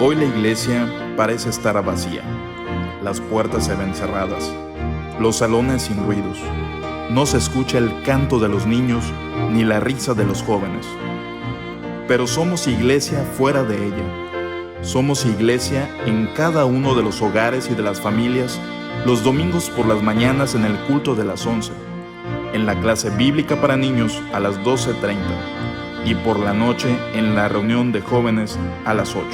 Hoy la iglesia parece estar vacía. Las puertas se ven cerradas, los salones sin ruidos. No se escucha el canto de los niños ni la risa de los jóvenes. Pero somos iglesia fuera de ella. Somos iglesia en cada uno de los hogares y de las familias, los domingos por las mañanas en el culto de las 11, en la clase bíblica para niños a las 12:30 y por la noche en la reunión de jóvenes a las 8.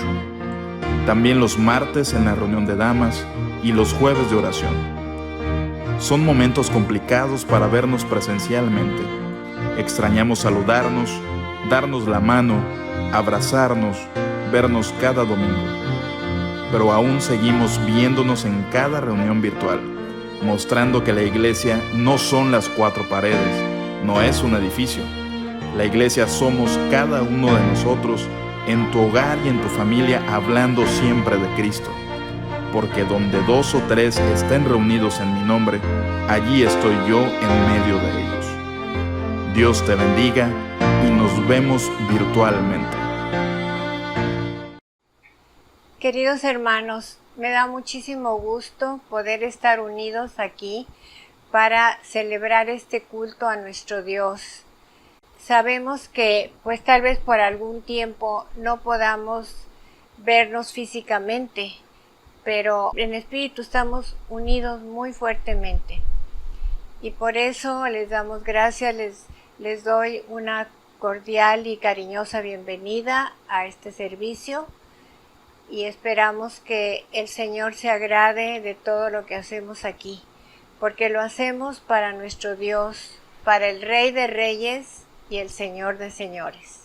También los martes en la reunión de damas y los jueves de oración. Son momentos complicados para vernos presencialmente. Extrañamos saludarnos, darnos la mano, abrazarnos, vernos cada domingo. Pero aún seguimos viéndonos en cada reunión virtual, mostrando que la iglesia no son las cuatro paredes, no es un edificio. La iglesia somos cada uno de nosotros en tu hogar y en tu familia, hablando siempre de Cristo. Porque donde 2 o 3 estén reunidos en mi nombre, allí estoy yo en medio de ellos. Dios te bendiga y nos vemos virtualmente. Queridos hermanos, me da muchísimo gusto poder estar unidos aquí para celebrar este culto a nuestro Dios. Sabemos que pues tal vez por algún tiempo no podamos vernos físicamente, pero en espíritu estamos unidos muy fuertemente. Y por eso les damos gracias, les doy una cordial y cariñosa bienvenida a este servicio y esperamos que el Señor se agrade de todo lo que hacemos aquí, porque lo hacemos para nuestro Dios, para el Rey de Reyes y el Señor de Señores.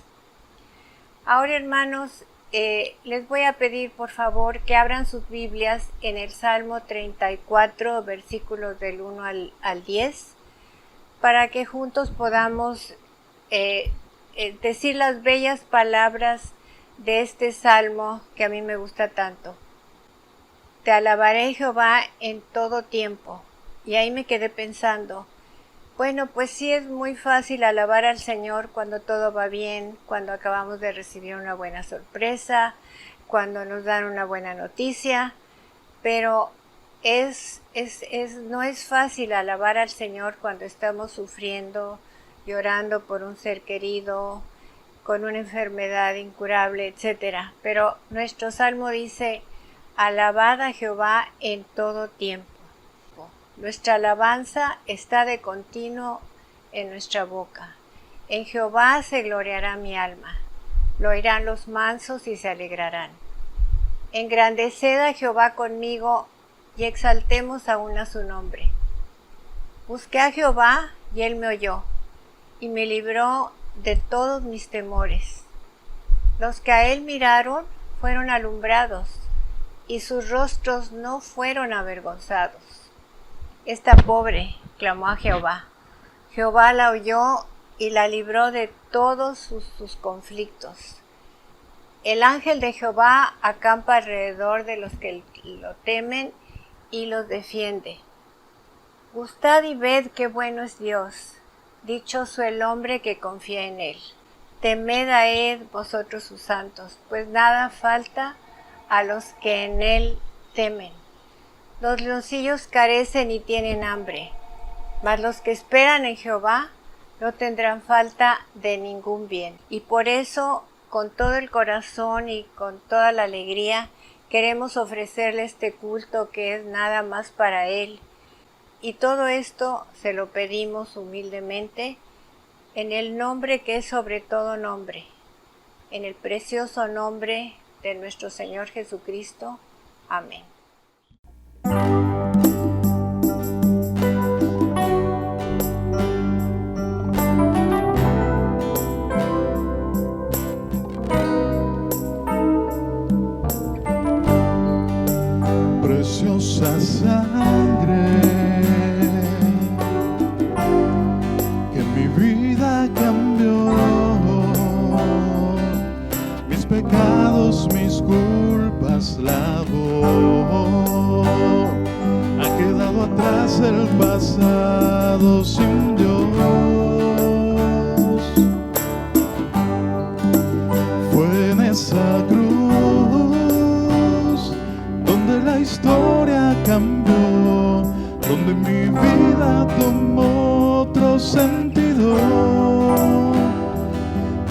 Ahora, hermanos, les voy a pedir por favor que abran sus Biblias en el Salmo 34, versículos del 1 al 10, para que juntos podamos decir las bellas palabras de este salmo que a mí me gusta tanto. Te alabaré, Jehová, en todo tiempo. Y ahí me quedé pensando, bueno, pues sí es muy fácil alabar al Señor cuando todo va bien, cuando acabamos de recibir una buena sorpresa, cuando nos dan una buena noticia, pero no es fácil alabar al Señor cuando estamos sufriendo, llorando por un ser querido, con una enfermedad incurable, etc. Pero nuestro salmo dice, alabad a Jehová en todo tiempo. Nuestra alabanza está de continuo en nuestra boca. En Jehová se gloriará mi alma. Lo oirán los mansos y se alegrarán. Engrandeced a Jehová conmigo y exaltemos aún a su nombre. Busqué a Jehová y él me oyó y me libró de todos mis temores. Los que a él miraron fueron alumbrados y sus rostros no fueron avergonzados. Esta pobre clamó a Jehová. Jehová la oyó y la libró de todos sus conflictos. El ángel de Jehová acampa alrededor de los que lo temen y los defiende. Gustad y ved qué bueno es Dios. Dichoso el hombre que confía en él. Temed a él vosotros sus santos, pues nada falta a los que en él temen. Los leoncillos carecen y tienen hambre, mas los que esperan en Jehová no tendrán falta de ningún bien. Y por eso, con todo el corazón y con toda la alegría, queremos ofrecerle este culto que es nada más para Él. Y todo esto se lo pedimos humildemente en el nombre que es sobre todo nombre, en el precioso nombre de nuestro Señor Jesucristo. Amén. Preciosa sangre que mi vida cambió, mis pecados, mis culpas lavó, ha quedado atrás el pasado sin Dios. Fue en esa cruz donde mi vida tomó otro sentido,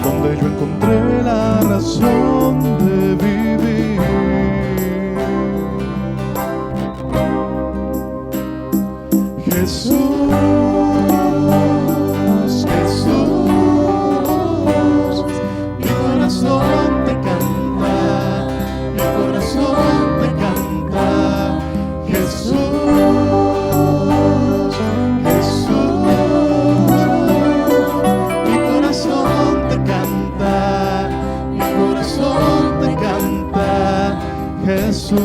donde yo encontré la razón de vivir. Jesús, Jesús, mi corazón te canta, mi corazón te canta. Jesús, Jesús, mi corazón te canta, mi corazón te canta. Jesús.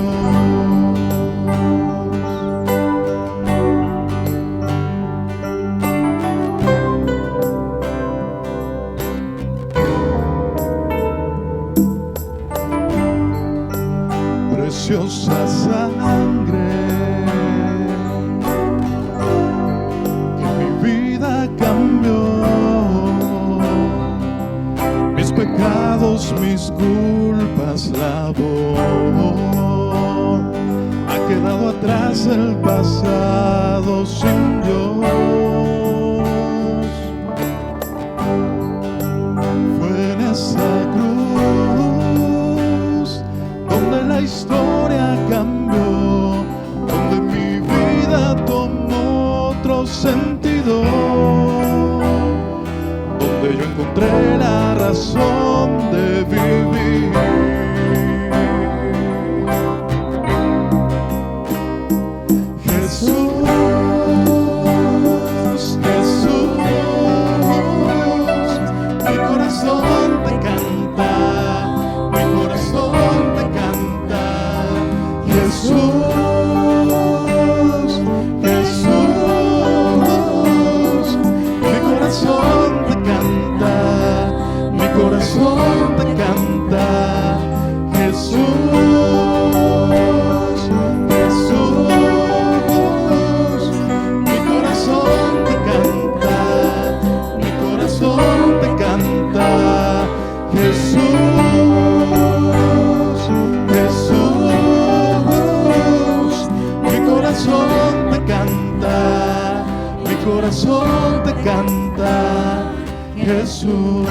Preciosa sangre que mi vida cambió, mis pecados, mis culpas lavó. Ha quedado atrás el pasado sin Dios. Fue en esa cruz donde la historia cambió, donde mi vida tomó otro sentido, donde yo encontré la razón de vivir. Jesús, Jesús, mi corazón te canta, mi corazón te canta. Jesús, Jesús, mi corazón te canta, mi corazón te canta. Jesús, Jesús, mi corazón te canta, mi corazón te canta. Jesús, Jesús, mi corazón te canta, mi corazón te canta. Jesús.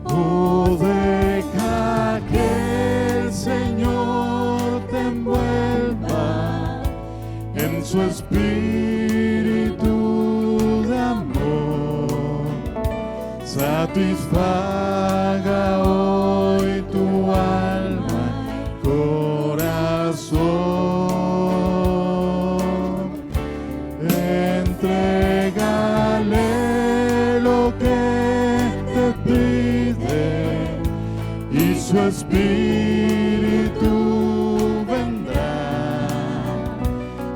Oh, deja que el Señor te envuelva en su espíritu de amor. Satisfaga hoy tu alma y corazón. Entrégale lo que te pide y su espíritu vendrá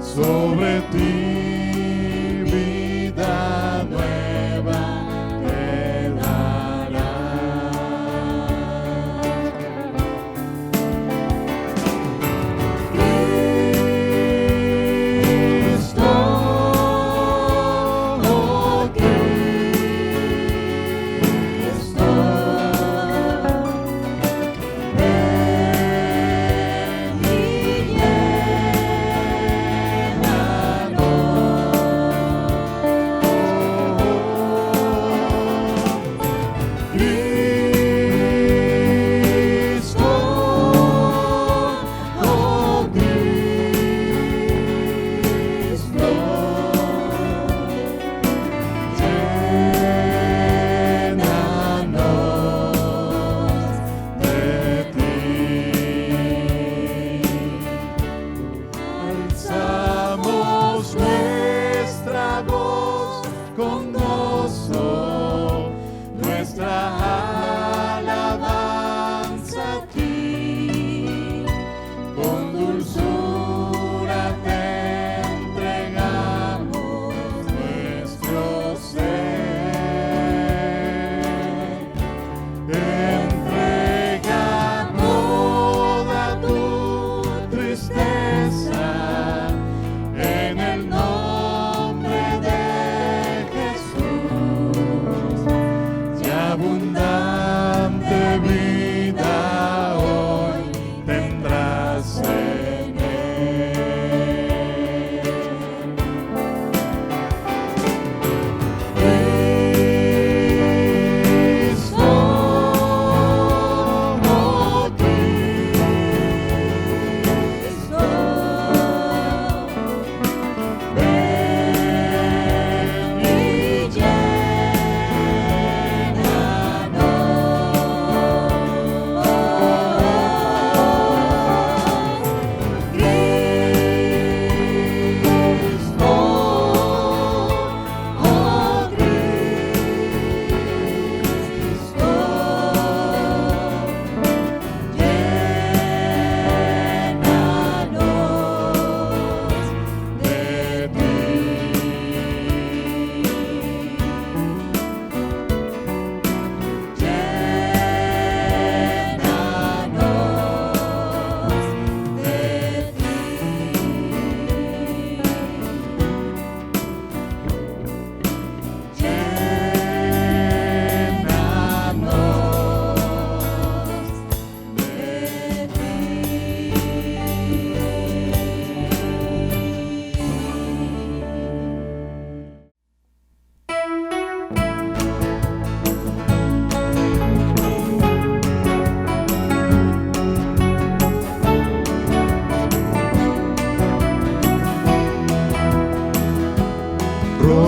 sobre ti, vida nueva te dará. Cristo, oh Cristo, ven y Entrega toda tu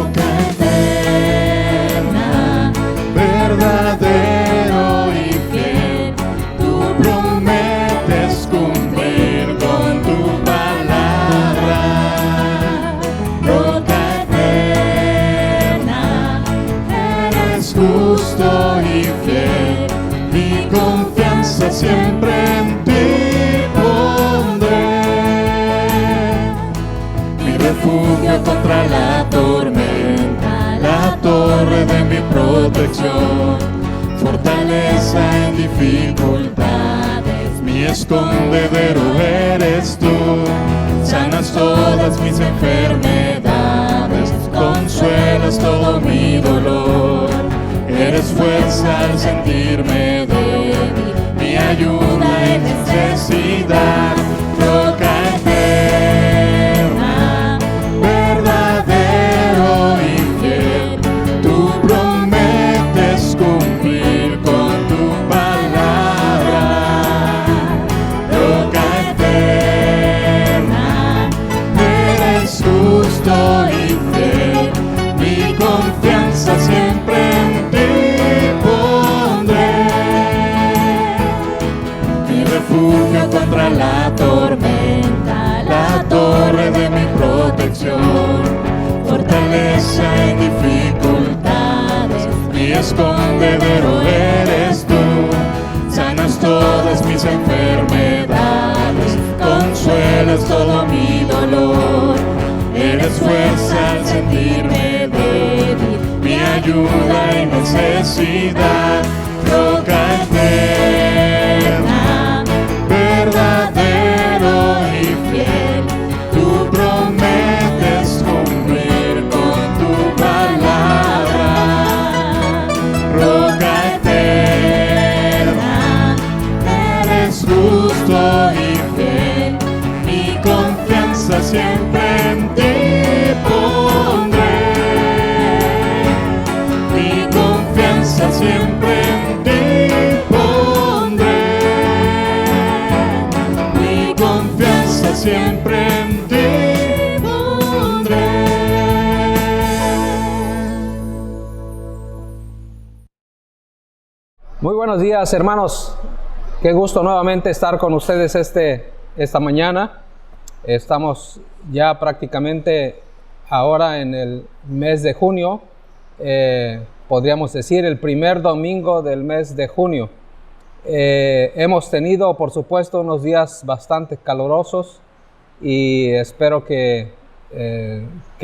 roca eterna, verdadero y fiel, tú prometes cumplir con tu palabra. Roca eterna, eres justo y fiel, mi confianza siempre en ti pondré. Mi refugio contra la tormenta, la torre de mi protección, fortaleza en dificultades, mi escondedero eres tú. Sanas todas mis enfermedades, consuelas todo mi dolor. Eres fuerza al sentirme débil, mi ayuda en necesidad. Roca eterna, verdadero y fiel, tú prometes cumplir con tu palabra. Roca eterna, eres justo y fiel, mi confianza siempre en ti pondré. Mi refugio contra la tormenta, la torre de mi protección, fortaleza en dificultades, mi escondedero eres tú. Sanas todas mis enfermedades, consuelas todo mi dolor. Eres fuerza al sentirme débil, mi ayuda en necesidad. Roca eterna, verdadero y fiel, tú prometes cumplir con tu palabra. Roca eterna, eres justo y fiel, mi confianza siempre en ti pondré. Mi confianza siempre en ti pondré. Mi confianza siempre en ti pondré. Muy buenos días, hermanos. Qué gusto nuevamente estar con ustedes esta mañana. Estamos ya prácticamente ahora en el mes de junio. Podríamos decir el primer domingo del mes de junio. Hemos tenido, por supuesto, unos días bastante calurosos y espero que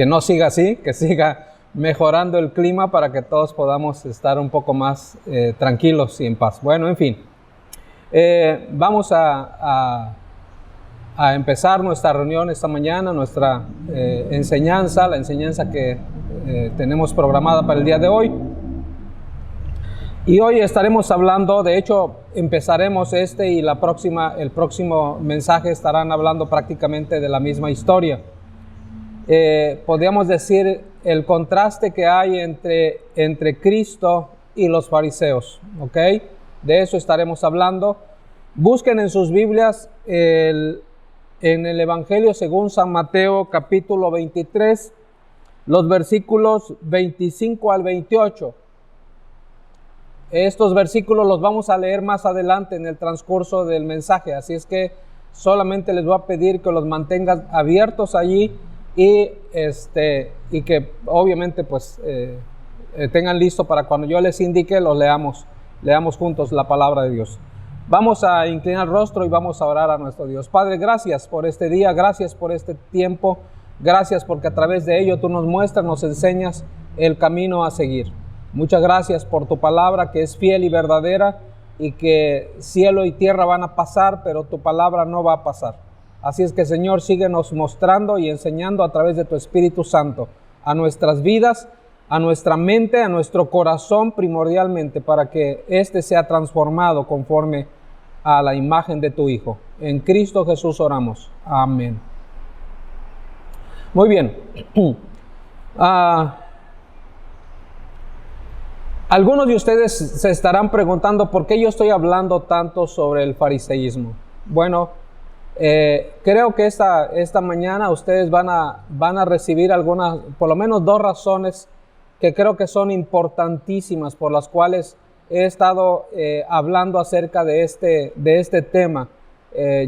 no siga así, que siga mejorando el clima para que todos podamos estar un poco más tranquilos y en paz. Bueno, en fin, vamos a empezar nuestra reunión esta mañana, nuestra enseñanza, la enseñanza que tenemos programada para el día de hoy. Y hoy estaremos hablando, de hecho empezaremos y el próximo mensaje estarán hablando prácticamente de la misma historia. Podríamos decir el contraste que hay entre Cristo y los fariseos, ¿ok? De eso estaremos hablando. Busquen en sus Biblias en el Evangelio según San Mateo capítulo 23, los versículos 25 al 28. Estos versículos los vamos a leer más adelante en el transcurso del mensaje, así es que solamente les voy a pedir que los mantengan abiertos allí y que obviamente pues tengan listo para cuando yo les indique, los leamos juntos la palabra de Dios. Vamos a inclinar el rostro y vamos a orar a nuestro Dios. Padre, gracias por este día, gracias por este tiempo, gracias porque a través de ello tú nos muestras, nos enseñas el camino a seguir. Muchas gracias por tu palabra que es fiel y verdadera y que cielo y tierra van a pasar, pero tu palabra no va a pasar. Así es que, Señor, síguenos mostrando y enseñando a través de tu Espíritu Santo a nuestras vidas, a nuestra mente, a nuestro corazón primordialmente, para que éste sea transformado conforme a la imagen de tu Hijo. En Cristo Jesús oramos. Amén. Muy bien. Algunos de ustedes se estarán preguntando por qué yo estoy hablando tanto sobre el fariseísmo. Bueno, Creo que esta mañana ustedes van a recibir algunas, por lo menos 2 razones que creo que son importantísimas por las cuales he estado hablando acerca de este tema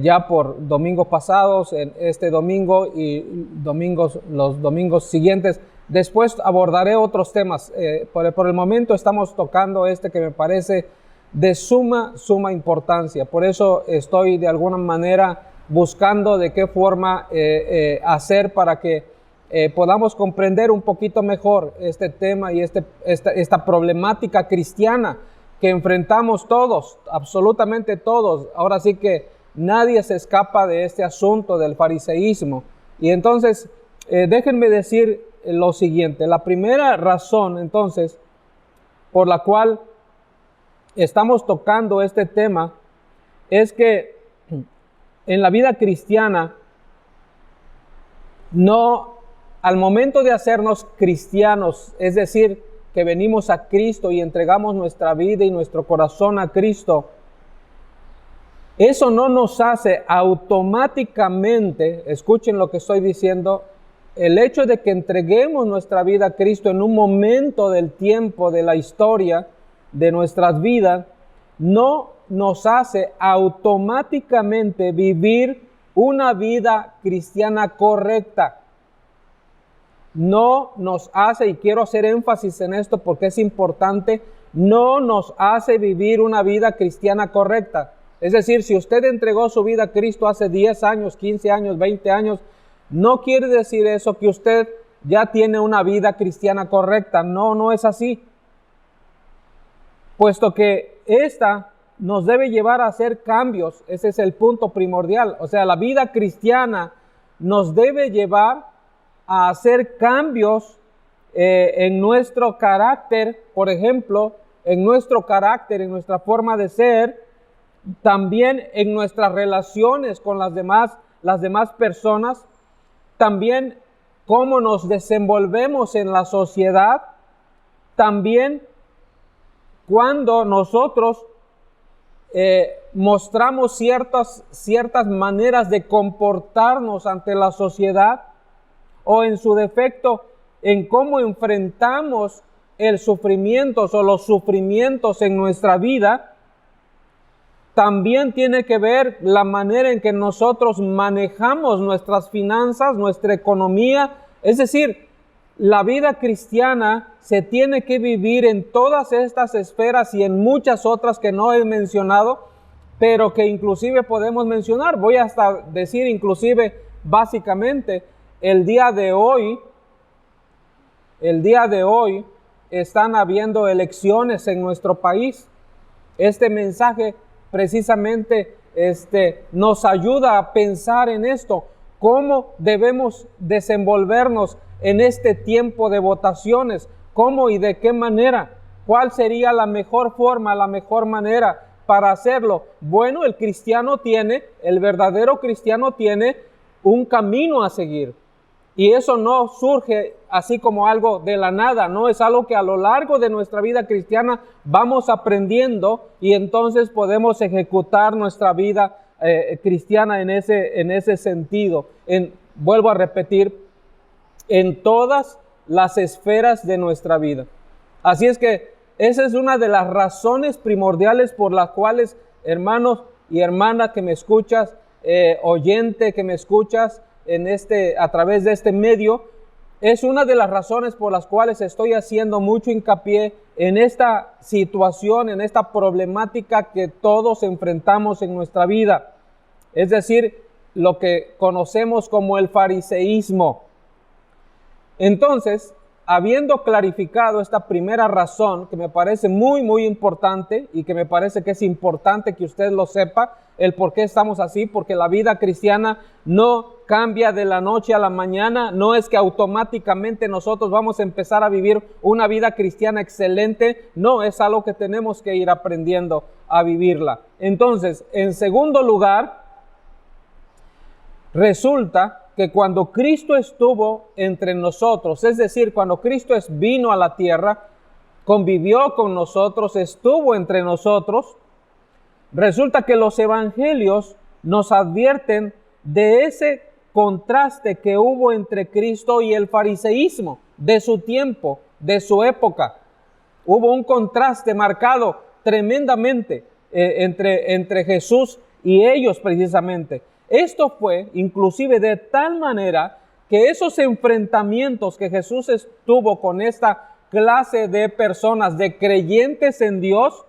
ya por domingos pasados, en este domingo y los domingos siguientes. Después abordaré otros temas. Por el momento estamos tocando este que me parece de suma importancia. Por eso estoy de alguna manera buscando de qué forma hacer para que podamos comprender un poquito mejor este tema y esta problemática cristiana que enfrentamos todos, absolutamente todos. Ahora sí que nadie se escapa de este asunto del fariseísmo. Y entonces, déjenme decir lo siguiente. La primera razón, entonces, por la cual estamos tocando este tema, es que en la vida cristiana, al momento de hacernos cristianos, es decir, que venimos a Cristo y entregamos nuestra vida y nuestro corazón a Cristo, eso no nos hace automáticamente, escuchen lo que estoy diciendo, el hecho de que entreguemos nuestra vida a Cristo en un momento del tiempo, de la historia, de nuestras vidas, no nos hace automáticamente vivir una vida cristiana correcta. No nos hace, y quiero hacer énfasis en esto porque es importante, no nos hace vivir una vida cristiana correcta. Es decir, si usted entregó su vida a Cristo hace 10 años, 15 años, 20 años, no quiere decir eso que usted ya tiene una vida cristiana correcta. No es así. Puesto que esta nos debe llevar a hacer cambios, ese es el punto primordial. O sea, la vida cristiana nos debe llevar a hacer cambios en nuestro carácter, por ejemplo, en nuestro carácter, en nuestra forma de ser, también en nuestras relaciones con las demás personas, también cómo nos desenvolvemos en la sociedad, también cuando nosotros mostramos ciertas maneras de comportarnos ante la sociedad, o en su defecto, en cómo enfrentamos el sufrimiento o los sufrimientos en nuestra vida. También tiene que ver la manera en que nosotros manejamos nuestras finanzas, nuestra economía. Es decir, la vida cristiana se tiene que vivir en todas estas esferas y en muchas otras que no he mencionado, pero que inclusive podemos mencionar. Voy hasta decir inclusive básicamente el día de hoy están habiendo elecciones en nuestro país. Este mensaje precisamente nos ayuda a pensar en esto, cómo debemos desenvolvernos en este tiempo de votaciones, cómo y de qué manera, cuál sería la mejor forma, la mejor manera para hacerlo. Bueno, el verdadero cristiano tiene un camino a seguir. Y eso no surge así como algo de la nada, no es algo que a lo largo de nuestra vida cristiana vamos aprendiendo y entonces podemos ejecutar nuestra vida cristiana en ese sentido. Vuelvo a repetir, en todas las esferas de nuestra vida. Así es que esa es una de las razones primordiales por las cuales, hermanos y hermanas que me escuchas, oyente que me escuchas, a través de este medio, es una de las razones por las cuales estoy haciendo mucho hincapié en esta situación, en esta problemática que todos enfrentamos en nuestra vida. Es decir, lo que conocemos como el fariseísmo. Entonces, habiendo clarificado esta primera razón, que me parece muy importante y que me parece que es importante que usted lo sepa, el por qué estamos así, porque la vida cristiana no cambia de la noche a la mañana, no es que automáticamente nosotros vamos a empezar a vivir una vida cristiana excelente, no, es algo que tenemos que ir aprendiendo a vivirla. Entonces, en segundo lugar, resulta que cuando Cristo estuvo entre nosotros, es decir, cuando Cristo vino a la tierra, convivió con nosotros, estuvo entre nosotros, resulta que los evangelios nos advierten de ese contraste que hubo entre Cristo y el fariseísmo de su tiempo, de su época. Hubo un contraste marcado tremendamente entre Jesús y ellos precisamente. Esto fue inclusive de tal manera que esos enfrentamientos que Jesús estuvo con esta clase de personas, de creyentes en Dios,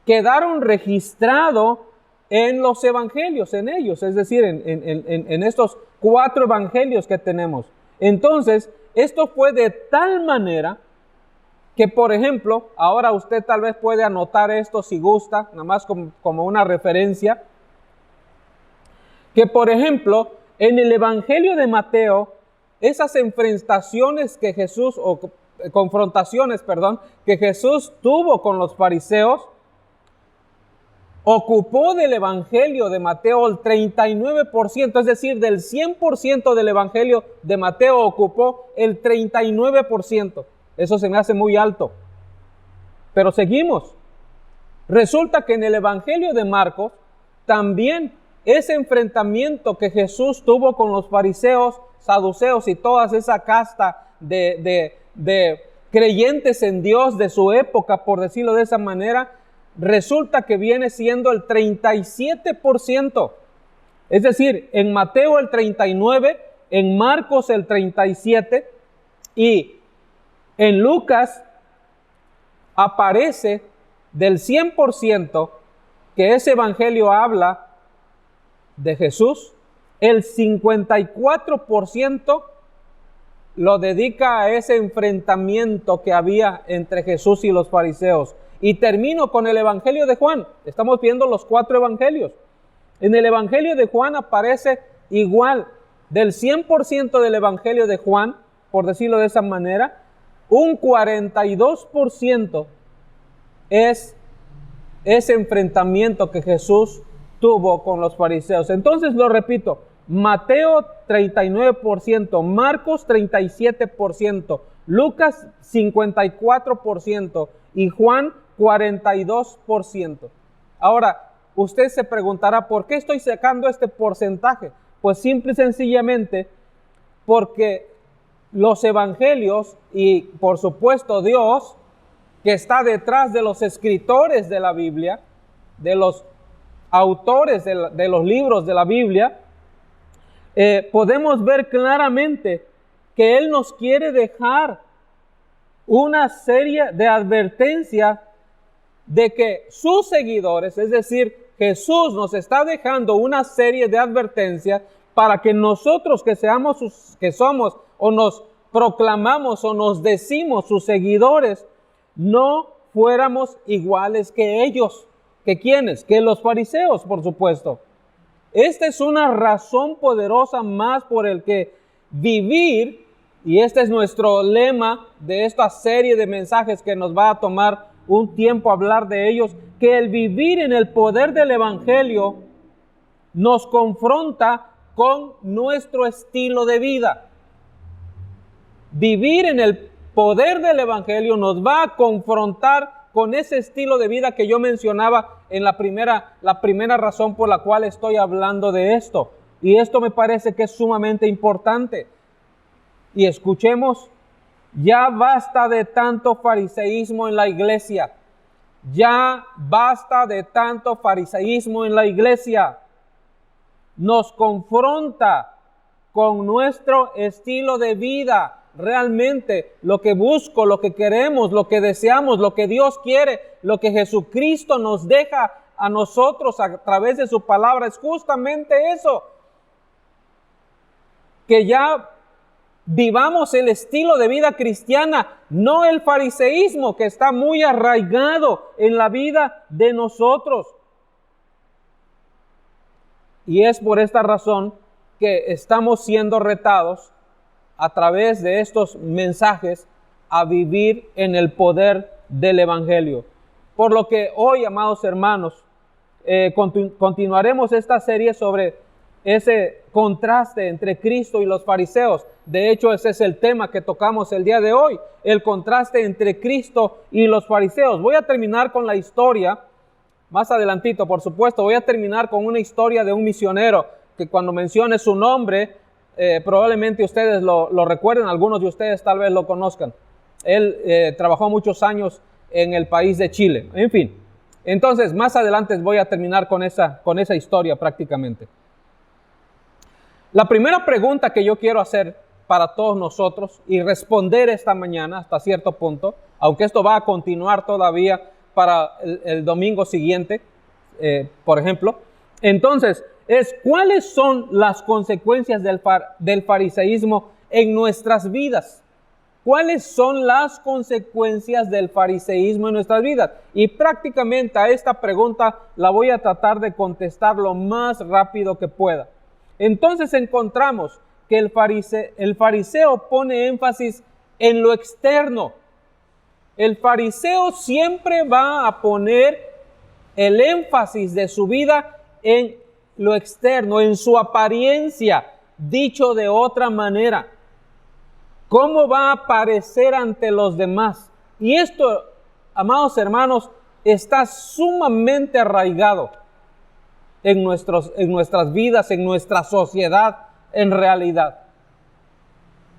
quedaron registrados en los evangelios, en ellos, es decir, en estos 4 evangelios que tenemos. Entonces, esto fue de tal manera que, por ejemplo, ahora usted tal vez puede anotar esto si gusta, nada más como una referencia, que por ejemplo, en el Evangelio de Mateo, esas enfrentaciones que Jesús, o confrontaciones, perdón, que Jesús tuvo con los fariseos, ocupó del Evangelio de Mateo el 39%, es decir, del 100% del Evangelio de Mateo ocupó el 39%. Eso se me hace muy alto. Pero seguimos. Resulta que en el Evangelio de Marcos, también ese enfrentamiento que Jesús tuvo con los fariseos, saduceos y toda esa casta de creyentes en Dios de su época, por decirlo de esa manera, resulta que viene siendo el 37%. Es decir, en Mateo el 39%, en Marcos el 37% y en Lucas aparece del 100% que ese evangelio habla de Jesús, el 54% lo dedica a ese enfrentamiento que había entre Jesús y los fariseos. Y termino con el Evangelio de Juan. Estamos viendo los 4 evangelios. En el Evangelio de Juan aparece igual, del 100% del Evangelio de Juan, por decirlo de esa manera, un 42% es ese enfrentamiento que Jesús tuvo con los fariseos. Entonces lo repito, Mateo 39%, Marcos 37%, Lucas 54% y Juan 42%. Ahora, usted se preguntará, ¿por qué estoy sacando este porcentaje? Pues simple y sencillamente porque los evangelios y por supuesto Dios, que está detrás de los escritores de la Biblia, de los autores de los libros de la Biblia, podemos ver claramente que Él nos quiere dejar una serie de advertencias de que sus seguidores, es decir, Jesús nos está dejando una serie de advertencias para que nosotros que somos o nos proclamamos o nos decimos sus seguidores, no fuéramos iguales que ellos. ¿Que quiénes? Que los fariseos, por supuesto. Esta es una razón poderosa más por el que vivir, y este es nuestro lema de esta serie de mensajes que nos va a tomar un tiempo hablar de ellos, que el vivir en el poder del Evangelio nos confronta con nuestro estilo de vida. Vivir en el poder del Evangelio nos va a confrontar con ese estilo de vida que yo mencionaba en la primera razón por la cual estoy hablando de esto. Y esto me parece que es sumamente importante. Y escuchemos, ya basta de tanto fariseísmo en la iglesia. Ya basta de tanto fariseísmo en la iglesia. Nos confronta con nuestro estilo de vida. Realmente lo que busco, lo que queremos, lo que deseamos, lo que Dios quiere, lo que Jesucristo nos deja a nosotros a través de su palabra es justamente eso. Que ya vivamos el estilo de vida cristiana, no el fariseísmo que está muy arraigado en la vida de nosotros. Y es por esta razón que estamos siendo retados a través de estos mensajes a vivir en el poder del Evangelio. Por lo que hoy, amados hermanos, continuaremos esta serie sobre ese contraste entre Cristo y los fariseos. De hecho, ese es el tema que tocamos el día de hoy, el contraste entre Cristo y los fariseos. Voy a terminar con la historia, más adelantito, por supuesto, voy a terminar con una historia de un misionero que cuando mencione su nombre, probablemente ustedes lo recuerden, algunos de ustedes tal vez lo conozcan. Él trabajó muchos años en el país de Chile. En fin, entonces más adelante voy a terminar con esa historia prácticamente. La primera pregunta que yo quiero hacer para todos nosotros y responder esta mañana hasta cierto punto, aunque esto va a continuar todavía para el domingo siguiente, por ejemplo. Entonces, ¿cuáles son las consecuencias del fariseísmo en nuestras vidas? ¿Cuáles son las consecuencias del fariseísmo en nuestras vidas? Y prácticamente a esta pregunta la voy a tratar de contestar lo más rápido que pueda. Entonces encontramos que el fariseo pone énfasis en lo externo. El fariseo siempre va a poner el énfasis de su vida en lo externo, en su apariencia, dicho de otra manera. ¿Cómo va a aparecer ante los demás? Y esto, amados hermanos, está sumamente arraigado en nuestras vidas, en nuestra sociedad, en realidad.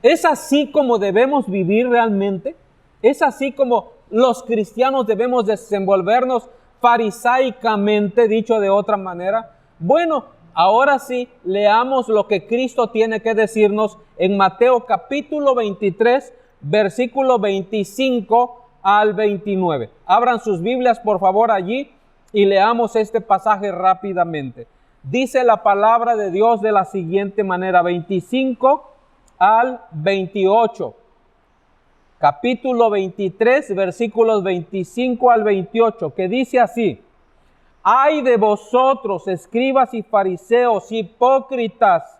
¿Es así como debemos vivir realmente? ¿Es así como los cristianos debemos desenvolvernos farisaicamente, dicho de otra manera? Bueno, ahora sí, leamos lo que Cristo tiene que decirnos en Mateo capítulo 23, versículo 25 al 29. Abran sus Biblias, por favor, allí y leamos este pasaje rápidamente. Dice la palabra de Dios de la siguiente manera, 25 al 28. Capítulo 23, versículos 25 al 28, que dice así: ¡Ay de vosotros, escribas y fariseos, hipócritas!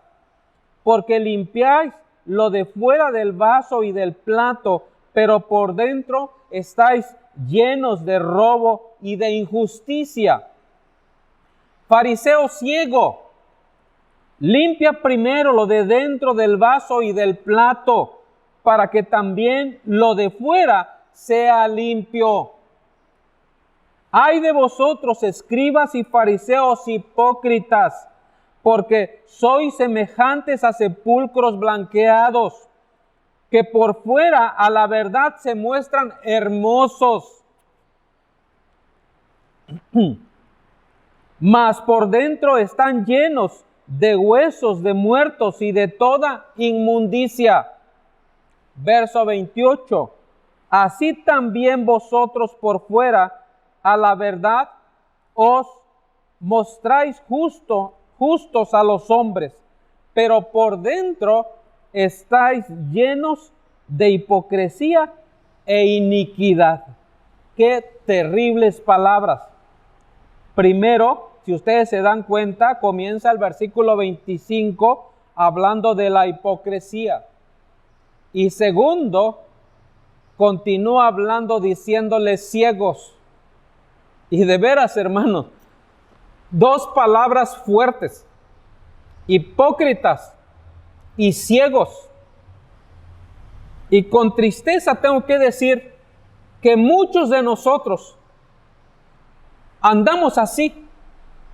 Porque limpiáis lo de fuera del vaso y del plato, pero por dentro estáis llenos de robo y de injusticia. Fariseo ciego, limpia primero lo de dentro del vaso y del plato, para que también lo de fuera sea limpio. ¡Ay de vosotros, escribas y fariseos hipócritas! Porque sois semejantes a sepulcros blanqueados, que por fuera a la verdad se muestran hermosos, mas por dentro están llenos de huesos de muertos y de toda inmundicia. Verso 28. Así también vosotros por fuera a la verdad os mostráis justos a los hombres, pero por dentro estáis llenos de hipocresía e iniquidad. Qué terribles palabras. Primero, si ustedes se dan cuenta, comienza el versículo 25 hablando de la hipocresía. Y segundo, continúa hablando diciéndoles ciegos. Y de veras, hermanos, dos palabras fuertes: hipócritas y ciegos. Y con tristeza tengo que decir que muchos de nosotros andamos así,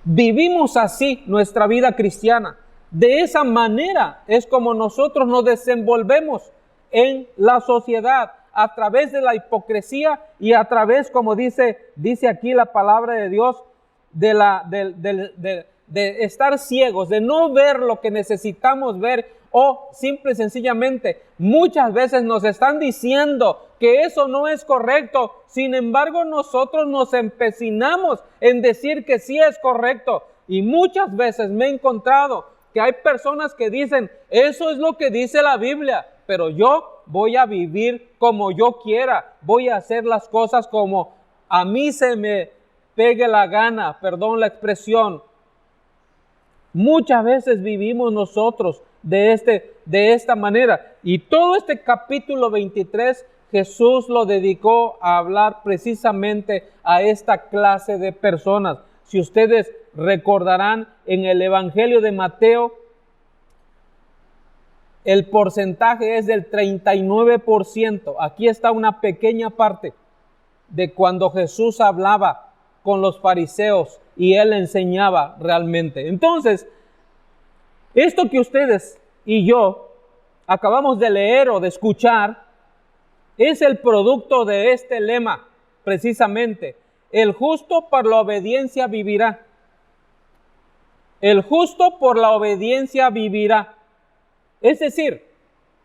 vivimos así nuestra vida cristiana. De esa manera es como nosotros nos desenvolvemos en la sociedad, a través de la hipocresía y a través, como dice aquí la palabra de Dios, de estar ciegos, de no ver lo que necesitamos ver, o simple y sencillamente muchas veces nos están diciendo que eso no es correcto. Sin embargo, nosotros nos empecinamos en decir que sí es correcto, y muchas veces me he encontrado que hay personas que dicen: eso es lo que dice la Biblia, pero yo voy a vivir como yo quiera, voy a hacer las cosas como a mí se me pegue la gana, perdón la expresión. Muchas veces vivimos nosotros de esta manera, y todo este capítulo 23 Jesús lo dedicó a hablar precisamente a esta clase de personas. Si ustedes recordarán, en el Evangelio de Mateo, el porcentaje es del 39%. Aquí está una pequeña parte de cuando Jesús hablaba con los fariseos y él enseñaba realmente. Entonces, Esto que ustedes y yo acabamos de leer o de escuchar es el producto de este lema, precisamente. El justo por la obediencia vivirá. El justo por la obediencia vivirá. Es decir,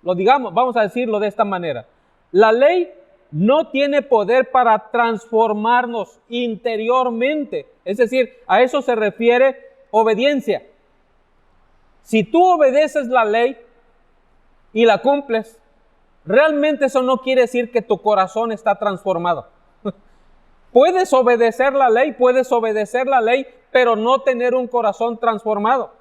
vamos a decirlo de esta manera. La ley no tiene poder para transformarnos interiormente. Es decir, a eso se refiere obediencia. Si tú obedeces la ley y la cumples, realmente eso no quiere decir que tu corazón está transformado. Puedes obedecer la ley, pero no tener un corazón transformado.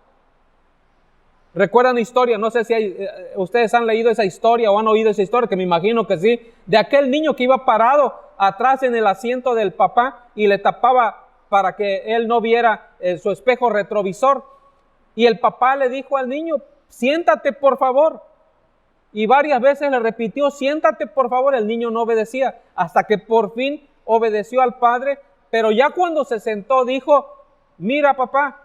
¿Recuerdan la historia? No sé si ustedes han leído esa historia o han oído esa historia, que me imagino que sí, de aquel niño que iba parado atrás en el asiento del papá y le tapaba para que él no viera su espejo retrovisor. Y el papá le dijo al niño, siéntate por favor. Y varias veces le repitió, siéntate por favor. El niño no obedecía, hasta que por fin obedeció al padre. Pero ya cuando se sentó dijo, mira papá,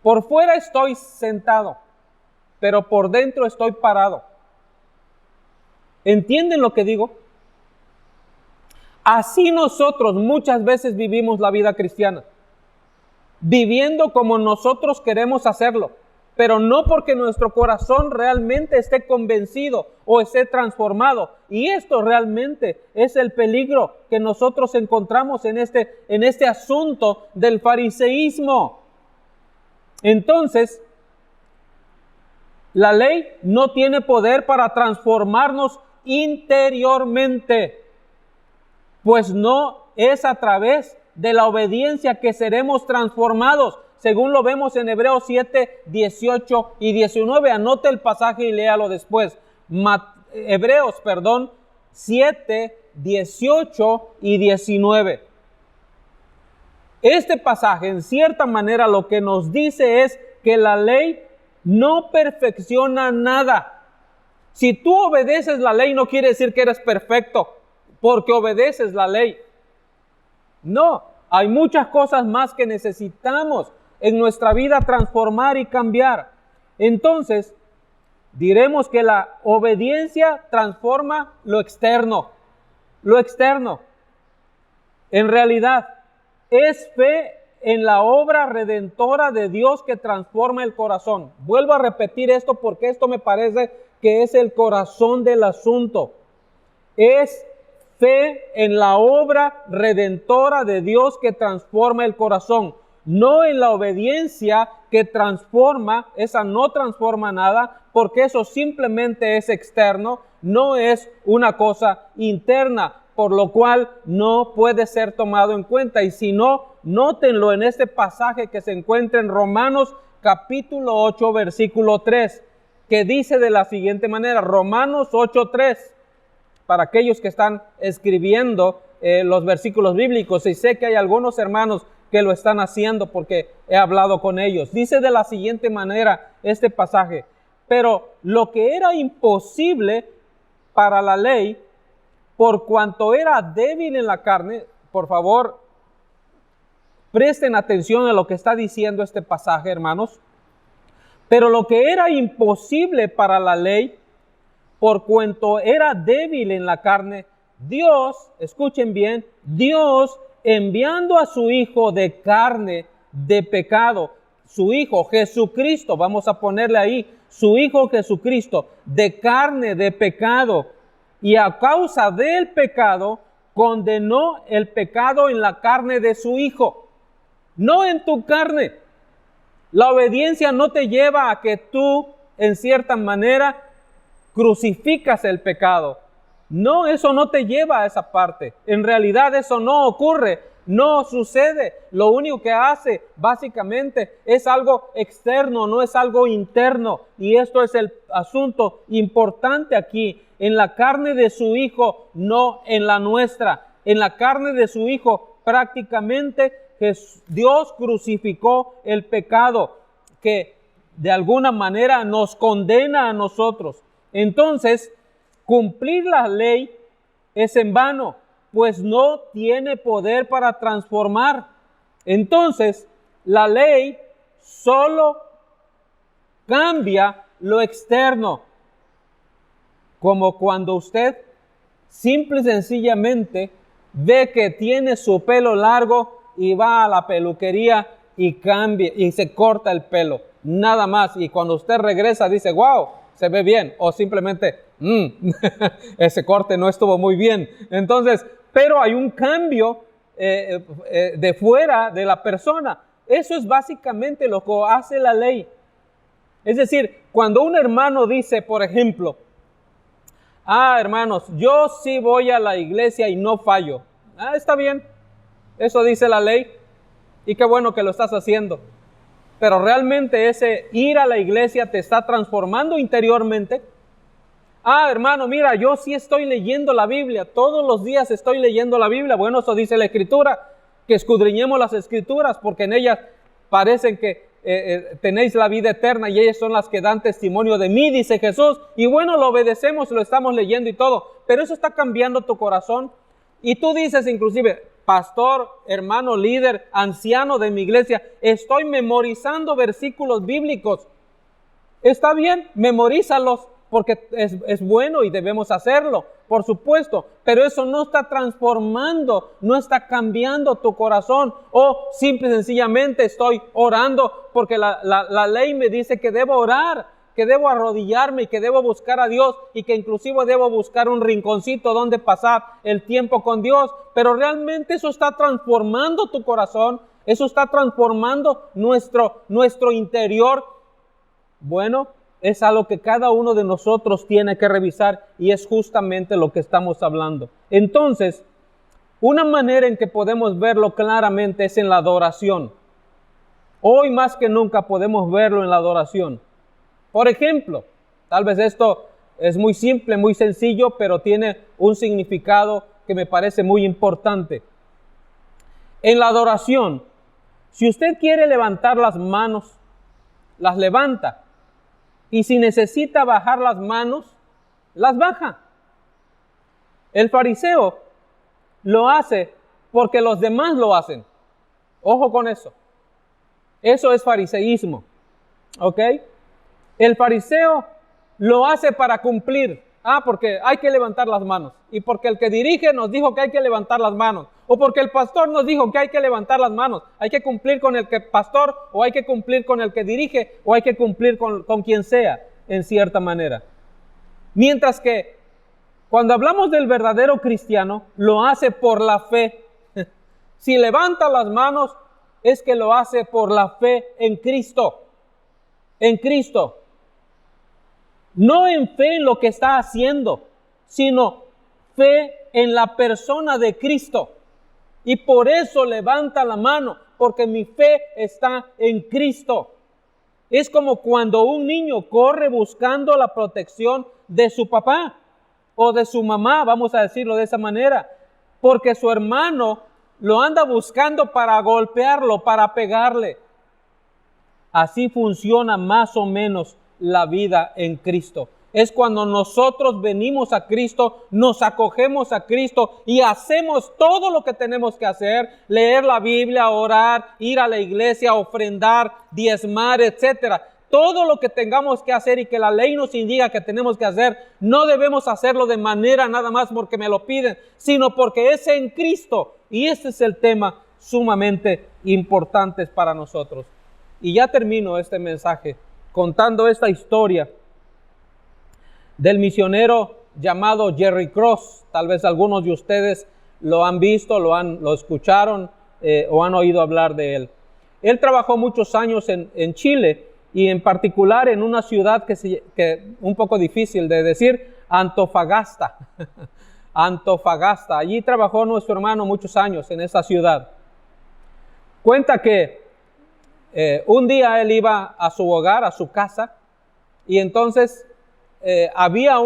por fuera estoy sentado, pero por dentro estoy parado. ¿Entienden lo que digo? Así nosotros muchas veces vivimos la vida cristiana, viviendo como nosotros queremos hacerlo, pero no porque nuestro corazón realmente esté convencido o esté transformado. Y esto realmente es el peligro que nosotros encontramos en este asunto del fariseísmo. Entonces, la ley no tiene poder para transformarnos interiormente, pues no es a través de la obediencia que seremos transformados, según lo vemos en Hebreos 7, 18 y 19. Anote el pasaje y léalo después. Hebreos 7, 18 y 19. Este pasaje, en cierta manera, lo que nos dice es que la ley no perfecciona nada. Si tú obedeces la ley, no quiere decir que eres perfecto, porque obedeces la ley. No, hay muchas cosas más que necesitamos en nuestra vida transformar y cambiar. Entonces, diremos que la obediencia transforma lo externo. Lo externo. En realidad, es fe en la obra redentora de Dios que transforma el corazón. Vuelvo a repetir esto porque esto me parece que es el corazón del asunto. Es fe en la obra redentora de Dios que transforma el corazón. No en la obediencia que transforma, esa no transforma nada, porque eso simplemente es externo, no es una cosa interna, por lo cual no puede ser tomado en cuenta. Y si no, nótenlo en este pasaje que se encuentra en Romanos capítulo 8, versículo 3, que dice de la siguiente manera, Romanos 8, 3, para aquellos que están escribiendo los versículos bíblicos, y sé que hay algunos hermanos que lo están haciendo porque he hablado con ellos. Dice de la siguiente manera este pasaje, pero lo que era imposible para la ley, por cuanto era débil en la carne, por favor, presten atención a lo que está diciendo este pasaje, hermanos. Pero lo que era imposible para la ley, por cuanto era débil en la carne, Dios, escuchen bien, Dios enviando a su Hijo de carne, de pecado, su Hijo Jesucristo, vamos a ponerle ahí, su Hijo Jesucristo, de carne, de pecado, y a causa del pecado, condenó el pecado en la carne de su Hijo, no en tu carne. La obediencia no te lleva a que tú, en cierta manera, crucificas el pecado. No, eso no te lleva a esa parte. En realidad eso no ocurre, no sucede. Lo único que hace básicamente es algo externo, no es algo interno. Y esto es el asunto importante aquí. En la carne de su Hijo, no en la nuestra. En la carne de su Hijo prácticamente Dios crucificó el pecado que de alguna manera nos condena a nosotros. Entonces, cumplir la ley es en vano, pues no tiene poder para transformar. Entonces, la ley solo cambia lo externo. Como cuando usted simple y sencillamente ve que tiene su pelo largo y va a la peluquería y cambia y se corta el pelo, nada más. Y cuando usted regresa dice, wow, se ve bien, o simplemente, ese corte no estuvo muy bien. Entonces, pero hay un cambio de fuera de la persona. Eso es básicamente lo que hace la ley. Es decir, cuando un hermano dice, por ejemplo, hermanos, yo sí voy a la iglesia y no fallo. Está bien, eso dice la ley y qué bueno que lo estás haciendo. Pero realmente ese ir a la iglesia te está transformando interiormente. Hermano, mira, yo sí estoy leyendo la Biblia, todos los días estoy leyendo la Biblia. Bueno, eso dice la Escritura, que escudriñemos las Escrituras, porque en ellas parecen que tenéis la vida eterna y ellas son las que dan testimonio de mí, dice Jesús. Y bueno, lo obedecemos, lo estamos leyendo y todo, pero eso está cambiando tu corazón. Y tú dices inclusive, pastor, hermano, líder, anciano de mi iglesia, estoy memorizando versículos bíblicos. Está bien, memorízalos, porque es bueno y debemos hacerlo, por supuesto, pero eso no está transformando, no está cambiando tu corazón. O simple y sencillamente estoy orando porque la ley me dice que debo orar, que debo arrodillarme y que debo buscar a Dios y que inclusive debo buscar un rinconcito donde pasar el tiempo con Dios, pero realmente eso está transformando tu corazón, eso está transformando nuestro interior. Bueno, es algo que cada uno de nosotros tiene que revisar y es justamente lo que estamos hablando. Entonces, una manera en que podemos verlo claramente es en la adoración. Hoy más que nunca podemos verlo en la adoración. Por ejemplo, tal vez esto es muy simple, muy sencillo, pero tiene un significado que me parece muy importante. En la adoración, si usted quiere levantar las manos, las levanta. Y si necesita bajar las manos, las baja. El fariseo lo hace porque los demás lo hacen. Ojo con eso. Eso es fariseísmo. ¿Ok? El fariseo lo hace para cumplir. Porque hay que levantar las manos. Y porque el que dirige nos dijo que hay que levantar las manos. O porque el pastor nos dijo que hay que levantar las manos. Hay que cumplir con el que pastor, o hay que cumplir con el que dirige, o hay que cumplir con quien sea, en cierta manera. Mientras que cuando hablamos del verdadero cristiano, lo hace por la fe. Si levanta las manos, es que lo hace por la fe en Cristo. En Cristo. No en fe en lo que está haciendo, sino fe en la persona de Cristo. Y por eso levanta la mano, porque mi fe está en Cristo. Es como cuando un niño corre buscando la protección de su papá o de su mamá, vamos a decirlo de esa manera, porque su hermano lo anda buscando para golpearlo, para pegarle. Así funciona más o menos la vida en Cristo. Es cuando nosotros venimos a Cristo, nos acogemos a Cristo y hacemos todo lo que tenemos que hacer: leer la Biblia, orar, ir a la iglesia, ofrendar, diezmar, etcétera. Todo lo que tengamos que hacer y que la ley nos indica que tenemos que hacer, no debemos hacerlo de manera nada más porque me lo piden, sino porque es en Cristo. Y este es el tema sumamente importante para nosotros. Y ya termino este mensaje contando esta historia del misionero llamado Jerry Cross. Tal vez algunos de ustedes lo han visto, lo escucharon o han oído hablar de él. Él trabajó muchos años en Chile y en particular en una ciudad que un poco difícil de decir, Antofagasta. Antofagasta. Allí trabajó nuestro hermano muchos años en esa ciudad. Cuenta que un día él iba a su hogar, a su casa, y entonces había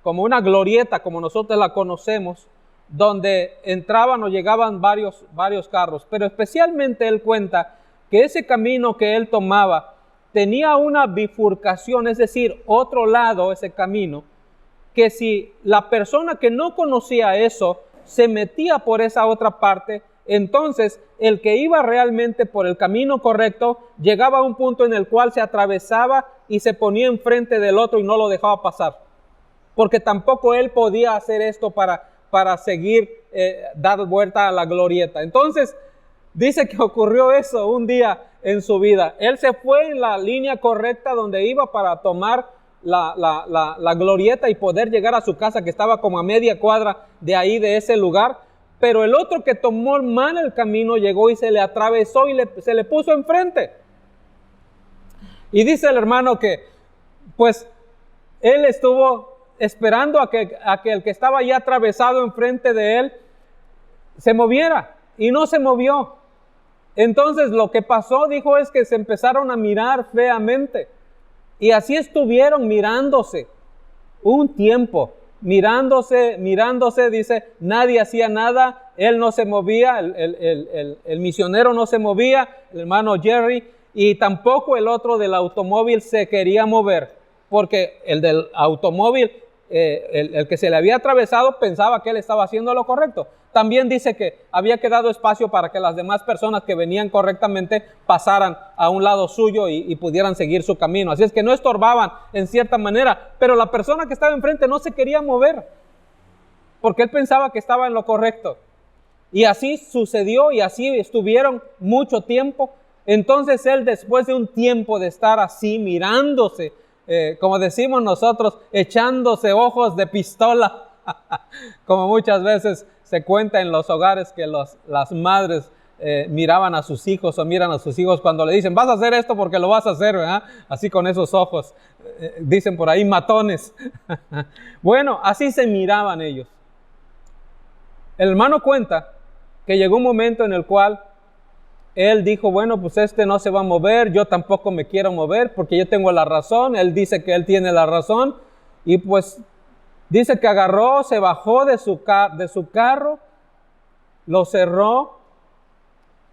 como una glorieta, como nosotros la conocemos, donde entraban o llegaban varios carros. Pero especialmente él cuenta que ese camino que él tomaba tenía una bifurcación, es decir, otro lado, ese camino, que si la persona que no conocía eso se metía por esa otra parte, Entonces, el que iba realmente por el camino correcto, llegaba a un punto en el cual se atravesaba y se ponía enfrente del otro y no lo dejaba pasar. Porque tampoco él podía hacer esto para seguir dar vuelta a la glorieta. Entonces, dice que ocurrió eso un día en su vida. Él se fue en la línea correcta donde iba para tomar la glorieta y poder llegar a su casa, que estaba como a media cuadra de ahí, de ese lugar. Pero el otro que tomó mal el camino llegó y se le atravesó y se le puso enfrente. Y dice el hermano que pues él estuvo esperando a que el que estaba ya atravesado enfrente de él se moviera, y no se movió. Entonces lo que pasó, dijo, es que se empezaron a mirar feamente, y así estuvieron mirándose un tiempo, mirándose, dice, nadie hacía nada, él no se movía, el misionero no se movía, el hermano Jerry, y tampoco el otro del automóvil se quería mover, porque el del automóvil, el que se le había atravesado, pensaba que él estaba haciendo lo correcto. También dice que había quedado espacio para que las demás personas que venían correctamente pasaran a un lado suyo y pudieran seguir su camino. Así es que no estorbaban en cierta manera, pero la persona que estaba enfrente no se quería mover, porque él pensaba que estaba en lo correcto. Y así sucedió, y así estuvieron mucho tiempo. Entonces él, después de un tiempo de estar así mirándose, como decimos nosotros, echándose ojos de pistola, como muchas veces se cuenta en los hogares que las madres miraban a sus hijos o miran a sus hijos cuando le dicen, vas a hacer esto porque lo vas a hacer, ¿verdad? Así con esos ojos, dicen por ahí, matones. Bueno, así se miraban ellos. El hermano cuenta que llegó un momento en el cual él dijo, bueno, pues este no se va a mover, yo tampoco me quiero mover porque yo tengo la razón. Él dice que él tiene la razón, y pues dice que agarró, se bajó de su carro, lo cerró,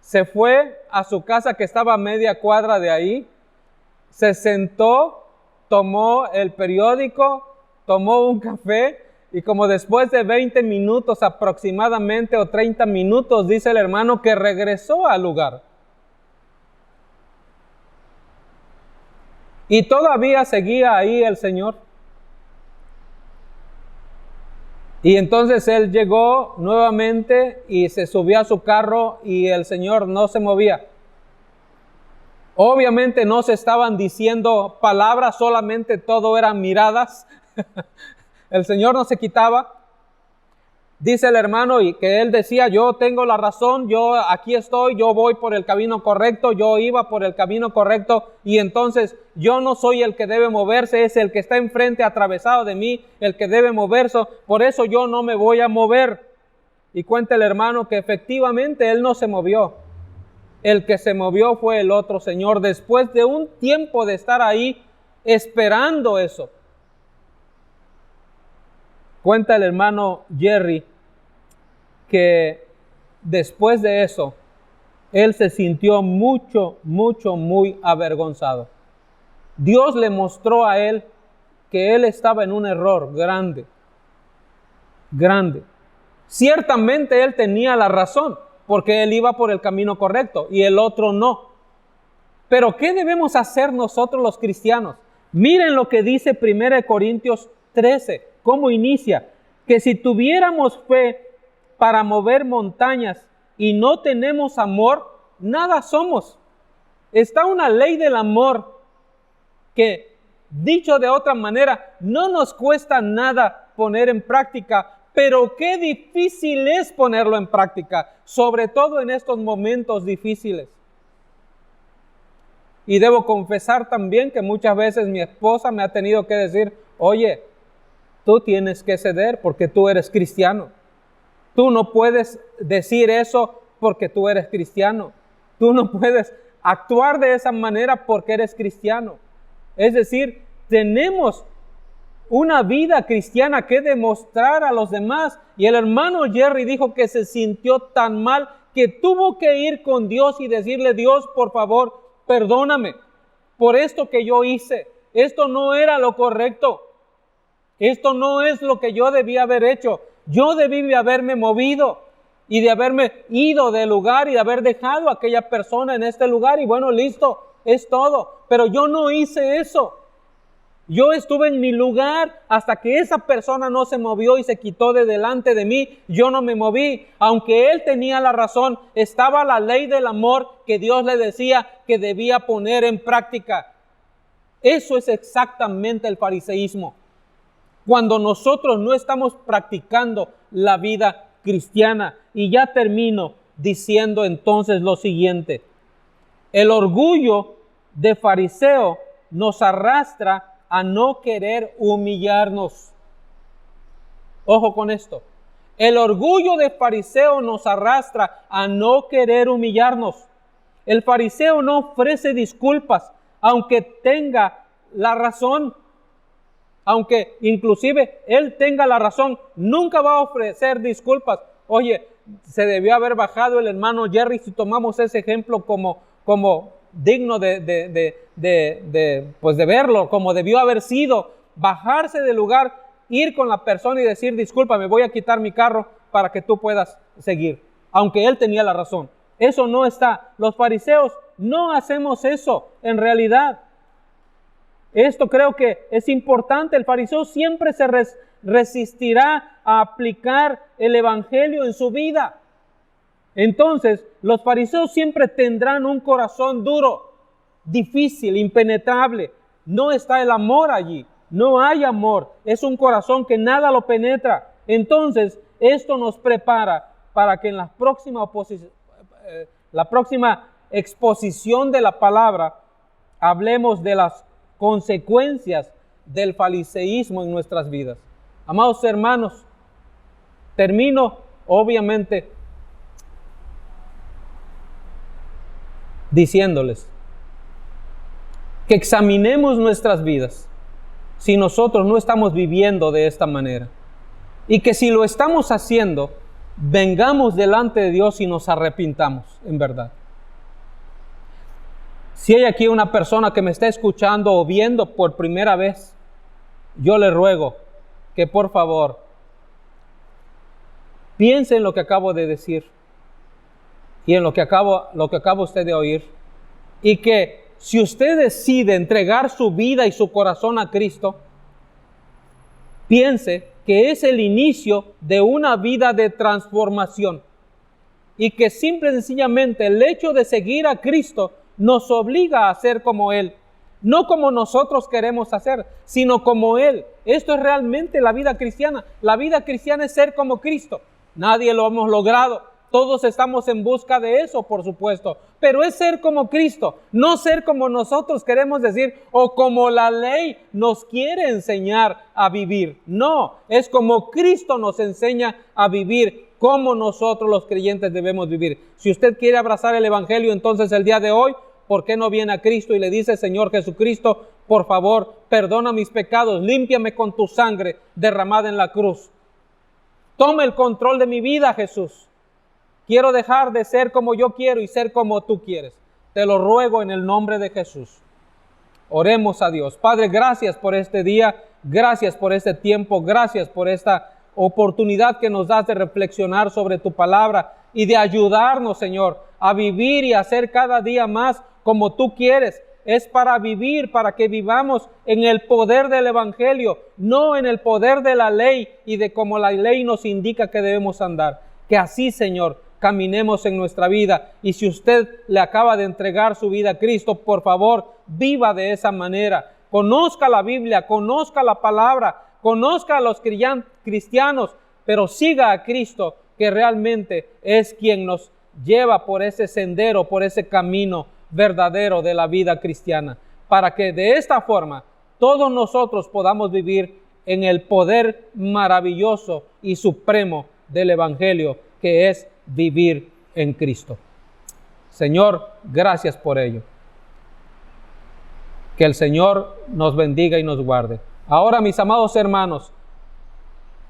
se fue a su casa que estaba a media cuadra de ahí, se sentó, tomó el periódico, tomó un café, y como después de 20 minutos aproximadamente o 30 minutos, dice el hermano que regresó al lugar. Y todavía seguía ahí el Señor. Y entonces él llegó nuevamente y se subió a su carro, y el Señor no se movía. Obviamente no se estaban diciendo palabras, solamente todo eran miradas. El Señor no se quitaba. Dice el hermano y que él decía, yo tengo la razón, yo aquí estoy, yo voy por el camino correcto, yo iba por el camino correcto, y entonces yo no soy el que debe moverse, es el que está enfrente atravesado de mí el que debe moverse, por eso yo no me voy a mover. Y cuenta el hermano que efectivamente él no se movió. El que se movió fue el otro señor, después de un tiempo de estar ahí esperando eso. Cuenta el hermano Jerry que después de eso, él se sintió muy avergonzado. Dios le mostró a él que él estaba en un error grande. Ciertamente él tenía la razón, porque él iba por el camino correcto y el otro no. Pero ¿qué debemos hacer nosotros los cristianos? Miren lo que dice 1 Corintios 13, cómo inicia, que si tuviéramos fe para mover montañas y no tenemos amor, nada somos. Está una ley del amor que, dicho de otra manera, no nos cuesta nada poner en práctica, pero qué difícil es ponerlo en práctica, sobre todo en estos momentos difíciles. Y debo confesar también que muchas veces mi esposa me ha tenido que decir, oye, tú tienes que ceder porque tú eres cristiano. Tú no puedes decir eso porque tú eres cristiano. Tú no puedes actuar de esa manera porque eres cristiano. Es decir, tenemos una vida cristiana que demostrar a los demás. Y el hermano Jerry dijo que se sintió tan mal que tuvo que ir con Dios y decirle, Dios, por favor, perdóname por esto que yo hice. Esto no era lo correcto. Esto no es lo que yo debía haber hecho. Yo debí haberme movido. y de haberme ido del lugar y de haber dejado a aquella persona en este lugar y bueno, listo, es todo. Pero yo no hice eso. Yo estuve en mi lugar hasta que esa persona no se movió y se quitó de delante de mí. Yo no me moví. Aunque él tenía la razón, estaba la ley del amor que Dios le decía que debía poner en práctica. Eso es exactamente el fariseísmo. Cuando nosotros no estamos practicando la vida cristiana. Y ya termino diciendo entonces lo siguiente. El orgullo de fariseo nos arrastra a no querer humillarnos. Ojo con esto. El orgullo de fariseo nos arrastra a no querer humillarnos. El fariseo no ofrece disculpas, aunque tenga la razón. Aunque inclusive él tenga la razón, nunca va a ofrecer disculpas. Oye, se debió haber bajado el hermano Jerry si tomamos ese ejemplo como digno de verlo, como debió haber sido, bajarse del lugar, ir con la persona y decir, disculpa, me voy a quitar mi carro para que tú puedas seguir, aunque él tenía la razón. Eso no está. Los fariseos no hacemos eso en realidad. Esto creo que es importante. El fariseo siempre se resistirá a aplicar el evangelio en su vida. Entonces, los fariseos siempre tendrán un corazón duro, difícil, impenetrable. No está el amor allí, no hay amor. Es un corazón que nada lo penetra. Entonces, esto nos prepara para que en la próxima exposición de la palabra hablemos de las consecuencias del fariseísmo en nuestras vidas. Amados hermanos, termino obviamente diciéndoles que examinemos nuestras vidas si nosotros no estamos viviendo de esta manera y que si lo estamos haciendo, vengamos delante de Dios y nos arrepintamos en verdad. Si hay aquí una persona que me está escuchando o viendo por primera vez, yo le ruego que por favor piense en lo que acabo de decir y en lo que acaba usted de oír, y que si usted decide entregar su vida y su corazón a Cristo, piense que es el inicio de una vida de transformación y que simple y sencillamente el hecho de seguir a Cristo nos obliga a ser como Él, no como nosotros queremos hacer, sino como Él. Esto es realmente la vida cristiana. La vida cristiana es ser como Cristo. Nadie lo hemos logrado. Todos estamos en busca de eso, por supuesto. Pero es ser como Cristo, no ser como nosotros queremos decir o como la ley nos quiere enseñar a vivir. No, es como Cristo nos enseña a vivir, como nosotros los creyentes debemos vivir. Si usted quiere abrazar el evangelio, entonces el día de hoy, ¿por qué no viene a Cristo y le dice, Señor Jesucristo, por favor, perdona mis pecados, límpiame con tu sangre derramada en la cruz? Toma el control de mi vida, Jesús. Quiero dejar de ser como yo quiero y ser como tú quieres. Te lo ruego en el nombre de Jesús. Oremos a Dios. Padre, gracias por este día, gracias por este tiempo, gracias por esta oportunidad que nos das de reflexionar sobre tu palabra y de ayudarnos, Señor, a vivir y a ser cada día más como tú quieres. Es para vivir, para que vivamos en el poder del evangelio, no en el poder de la ley y de cómo la ley nos indica que debemos andar. Que así, Señor, caminemos en nuestra vida. Y si usted le acaba de entregar su vida a Cristo, por favor, viva de esa manera. Conozca la Biblia, conozca la palabra, conozca a los cristianos, pero siga a Cristo, que realmente es quien nos lleva por ese sendero, por ese camino verdadero de la vida cristiana, para que de esta forma todos nosotros podamos vivir en el poder maravilloso y supremo del evangelio, que es vivir en Cristo. Señor, gracias por ello. Que el Señor nos bendiga y nos guarde. Ahora, mis amados hermanos,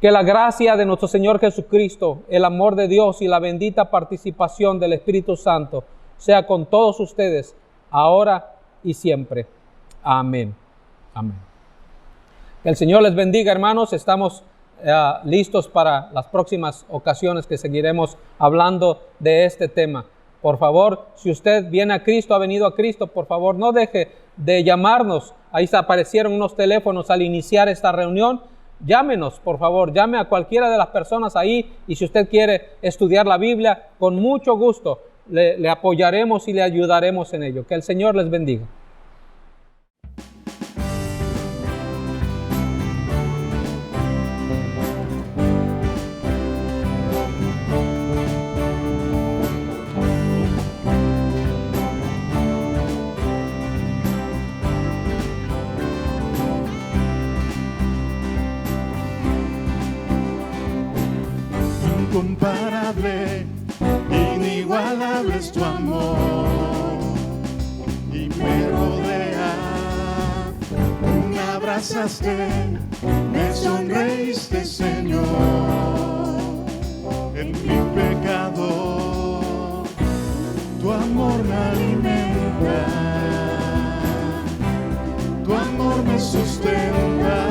que la gracia de nuestro Señor Jesucristo, el amor de Dios y la bendita participación del Espíritu Santo sea con todos ustedes, ahora y siempre. Amén. Amén. Que el Señor les bendiga, hermanos. Estamos listos para las próximas ocasiones que seguiremos hablando de este tema. Por favor, si usted viene a Cristo, ha venido a Cristo, por favor, no deje de llamarnos. Ahí aparecieron unos teléfonos al iniciar esta reunión. Llámenos, por favor, llame a cualquiera de las personas ahí, y si usted quiere estudiar la Biblia, con mucho gusto le apoyaremos y le ayudaremos en ello. Que el Señor les bendiga. Incomparable, inigualable es tu amor y me rodea. Me abrazaste, me sonreíste, Señor. En mi pecado, tu amor me alimenta, tu amor me sustenta.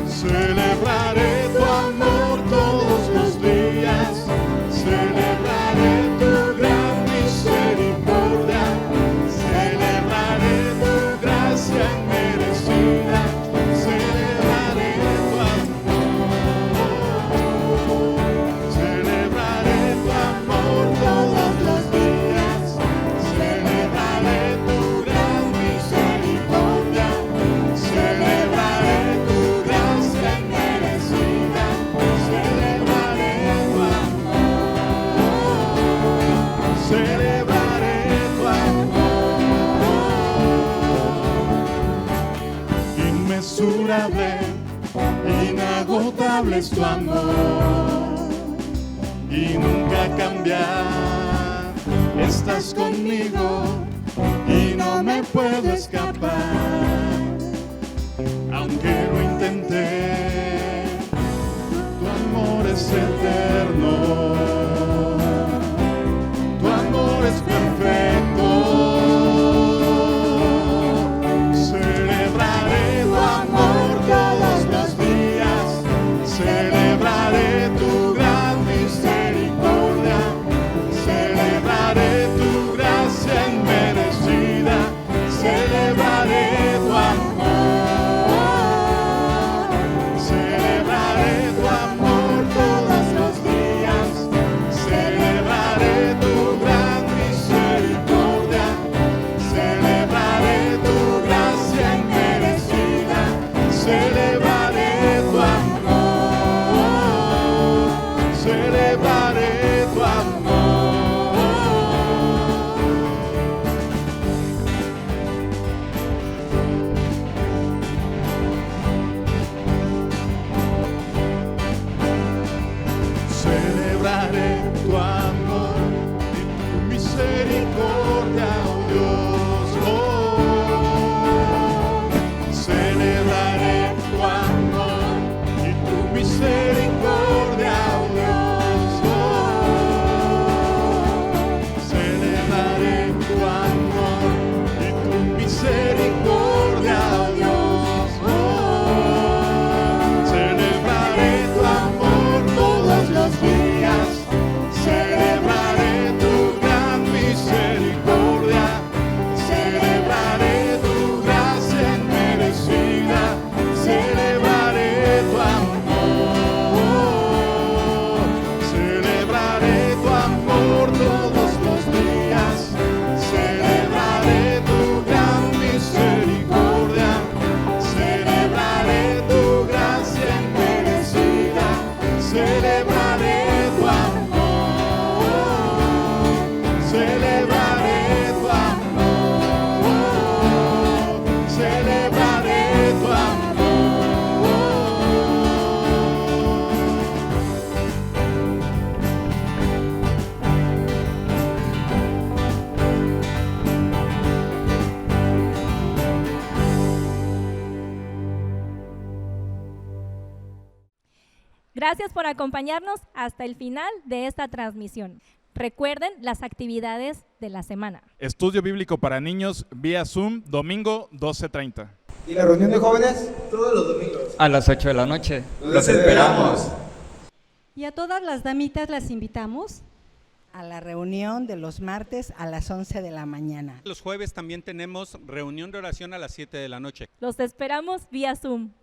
Celebraré tu amor todos los días, celebraré tu gran misericordia, celebraré tu gracia inmerecida, celebraré tu amor, celebraré tu amor todos los días, celebraré tu gran misericordia, celebraré tu gracia inmerecida, celebraré tu amor, celebraré tu amor. Inmesurable, inagotable es tu amor y nunca cambiar. Estás conmigo y no me puedo escapar. Aunque lo intenté, tu amor es eterno, tu amor es perfecto. Celebraré tu amor todos los días, celebraré tu gran misericordia, celebraré tu gracia inmerecida, celebraré tu amor. Celebraré tu amor todos los días, celebraré tu gran misericordia, celebraré tu gracia inmerecida, celebraré tu amor, celebraré tu amor. Celebraré tu amor y tu misericordia, oh Dios. Oh, celebraré tu amor y tu misericordia, oh Dios. Oh, celebraré tu amor y tu misericordia, oh Dios. Oh, celebraré tu amor todos los días, celebraré tu gran misericordia, celebraré tu gracia inmerecida, celebraré tu amor, celebraré tu amor todos los días, celebraré tu gran misericordia, celebraré tu gracia inmerecida, celebraré tu amor, celebraré tu amor, celebraré tu amor. Gracias por acompañarnos hasta el final de esta transmisión. Recuerden las actividades de la semana. Estudio bíblico para niños vía Zoom, domingo 12:30. ¿Y la reunión de jóvenes? Todos los domingos. A las 8 de la noche. ¡Los esperamos! Y a todas las damitas las invitamos a la reunión de los martes a las 11 de la mañana. Los jueves también tenemos reunión de oración a las 7 de la noche. Los esperamos vía Zoom.